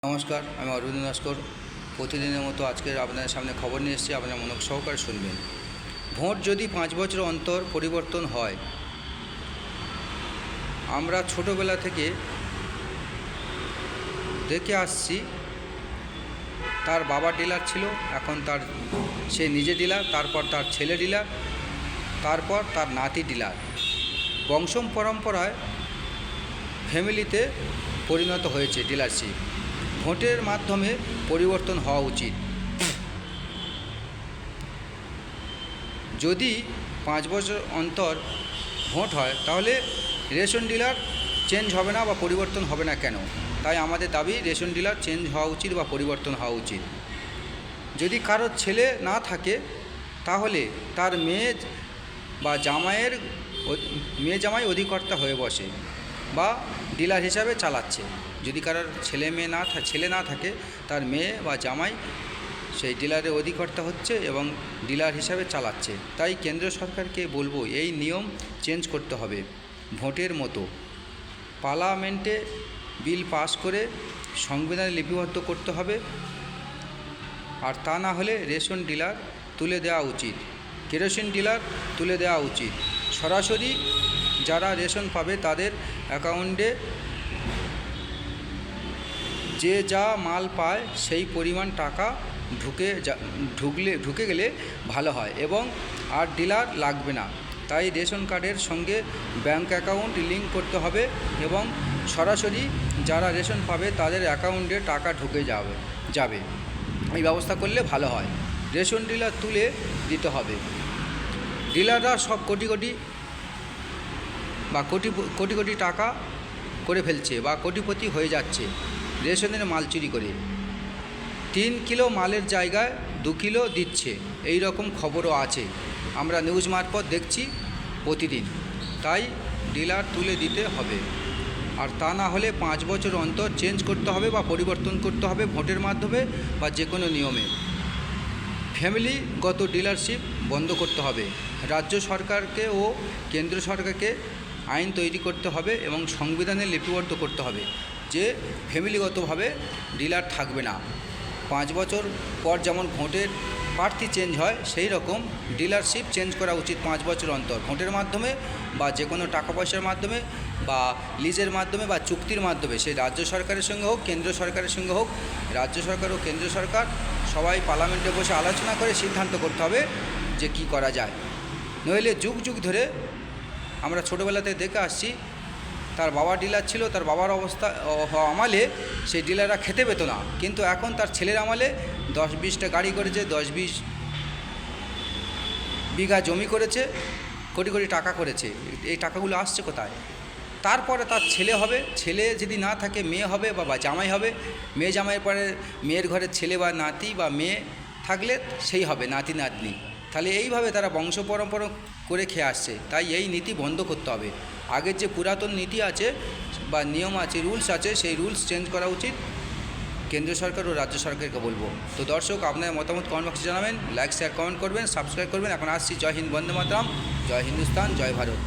নমস্কার, আমি অরবিন্দ নস্কর। প্রতিদিনের মতো আজকের আপনাদের সামনে খবর নিয়ে এসেছি, আপনারা মনোযোগ সহকারে শুনবেন। ভোট যদি 5 বছর অন্তর পরিবর্তন হয়, আমরা ছোটোবেলা থেকে দেখে আসছি। তার বাবা ডিলার ছিল, এখন সে নিজে ডিলার, তারপর তার ছেলে ডিলার, তারপর তার নাতি ডিলার। বংশ পরম্পরায় ফ্যামিলিতে পরিণত হয়েছে ডিলারশিপ। ভোটের মাধ্যমে পরিবর্তন হওয়া উচিত। যদি 5 বছর অন্তর ভোট হয়, তাহলে রেশন ডিলার চেঞ্জ হবে না বা পরিবর্তন হবে না কেন? তাই আমাদের দাবি, রেশন ডিলার চেঞ্জ হওয়া উচিত বা পরিবর্তন হওয়া উচিত। যদি কারোর ছেলে না থাকে, তাহলে তার মেয়ে জামাই অধিকর্তা হয়ে বসে বা ডিলার হিসাবে চালাচ্ছে। যদি কারোর ছেলে না থাকে, তার মেয়ে বা জামাই সেই ডিলারের অধিকর্তা হচ্ছে এবং ডিলার হিসাবে চালাচ্ছে। তাই কেন্দ্র সরকারকে বলবো, এই নিয়ম চেঞ্জ করতে হবে। ভোটের মতো পার্লামেন্টে বিল পাস করে সংবিধানে লিপিবদ্ধ করতে হবে। আর তা না হলে রেশন ডিলার তুলে দেওয়া উচিত, কেরোসিন ডিলার তুলে দেওয়া উচিত। সরাসরি যারা রেশন পাবে তাদের অ্যাকাউন্টে যে যা মাল পায় সেই পরিমাণ টাকা ঢুকে গেলে ভালো হয় এবং আর ডিলার লাগবে না। তাই রেশন কার্ডের সঙ্গে ব্যাঙ্ক অ্যাকাউন্ট লিঙ্ক করতে হবে এবং সরাসরি যারা রেশন পাবে তাদের অ্যাকাউন্টে টাকা ঢুকে যাবে। এই ব্যবস্থা করলে ভালো হয়। রেশন ডিলার তুলে দিতে হবে। ডিলাররা সব কোটি কোটি টাকা করে ফেলছে বা কোটিপতি হয়ে যাচ্ছে রেশনের মাল চুরি করে। 3 কিলো মালের জায়গায় 2 কিলো দিচ্ছে, এই রকম খবরও আছে, আমরা নিউজ মারফত দেখছি প্রতিদিন। তাই ডিলার তুলে দিতে হবে। আর তা না হলে 5 বছর অন্তর চেঞ্জ করতে হবে বা পরিবর্তন করতে হবে ভোটের মাধ্যমে বা যে কোনো নিয়মে। ফ্যামিলিগত ডিলারশিপ বন্ধ করতে হবে। রাজ্য সরকারকে ও কেন্দ্র সরকারকে আইন তৈরি করতে হবে এবং সংবিধানে লিপিবদ্ধ করতে হবে যে ফ্যামিলিগতভাবে ডিলার থাকবে না। 5 বছর পর যেমন ভোটের প্রার্থী চেঞ্জ হয়, সেই রকম ডিলারশিপ চেঞ্জ করা উচিত 5 বছর অন্তর, ভোটের মাধ্যমে বা যে কোনো টাকা পয়সার মাধ্যমে বা লিজের মাধ্যমে বা চুক্তির মাধ্যমে। সেই রাজ্য সরকারের সঙ্গে হোক, কেন্দ্র সরকারের সঙ্গে হোক, রাজ্য সরকার ও কেন্দ্র সরকার সবাই পার্লামেন্টে বসে আলোচনা করে সিদ্ধান্ত করতে হবে যে কি করা যায়। নইলে যুগ যুগ ধরে আমরা ছোটোবেলাতে দেখে আসছি, তার বাবা ডিলার ছিল, তার বাবার আমলে সেই ডিলাররা খেতে পেত না, কিন্তু এখন তার ছেলের আমলে 10-20টা গাড়ি করেছে, 10-20 বিঘা জমি করেছে, কোটি কোটি টাকা করেছে। এই টাকাগুলো আসছে কোথায়? তারপরে তার ছেলে হবে, ছেলে যদি না থাকে মেয়ে হবে বা জামাই হবে, মেয়ে জামাইয়ের পরে মেয়ের ঘরে ছেলে বা নাতি বা মেয়ে থাকলে সেই হবে নাতি নাতনি। তাহলে এইভাবে তারা বংশ পরম্পরা করে খেয়ে আসছে। তাই এই নীতি বন্ধ করতে হবে। আগের যে পুরাতন নীতি আছে বা নিয়ম আছে, রুলস আছে, সেই রুলস চেঞ্জ করা উচিত। কেন্দ্র সরকার ও রাজ্য সরকারকে বলবো। তো দর্শক, আপনার মতামত কমেন্ট বক্সে জানাবেন, লাইক শেয়ার কমেন্ট করবেন, সাবস্ক্রাইব করবেন। এখন আসছি। জয় হিন্দ, বন্দে মাতরম, জয় হিন্দুস্তান, জয় ভারত।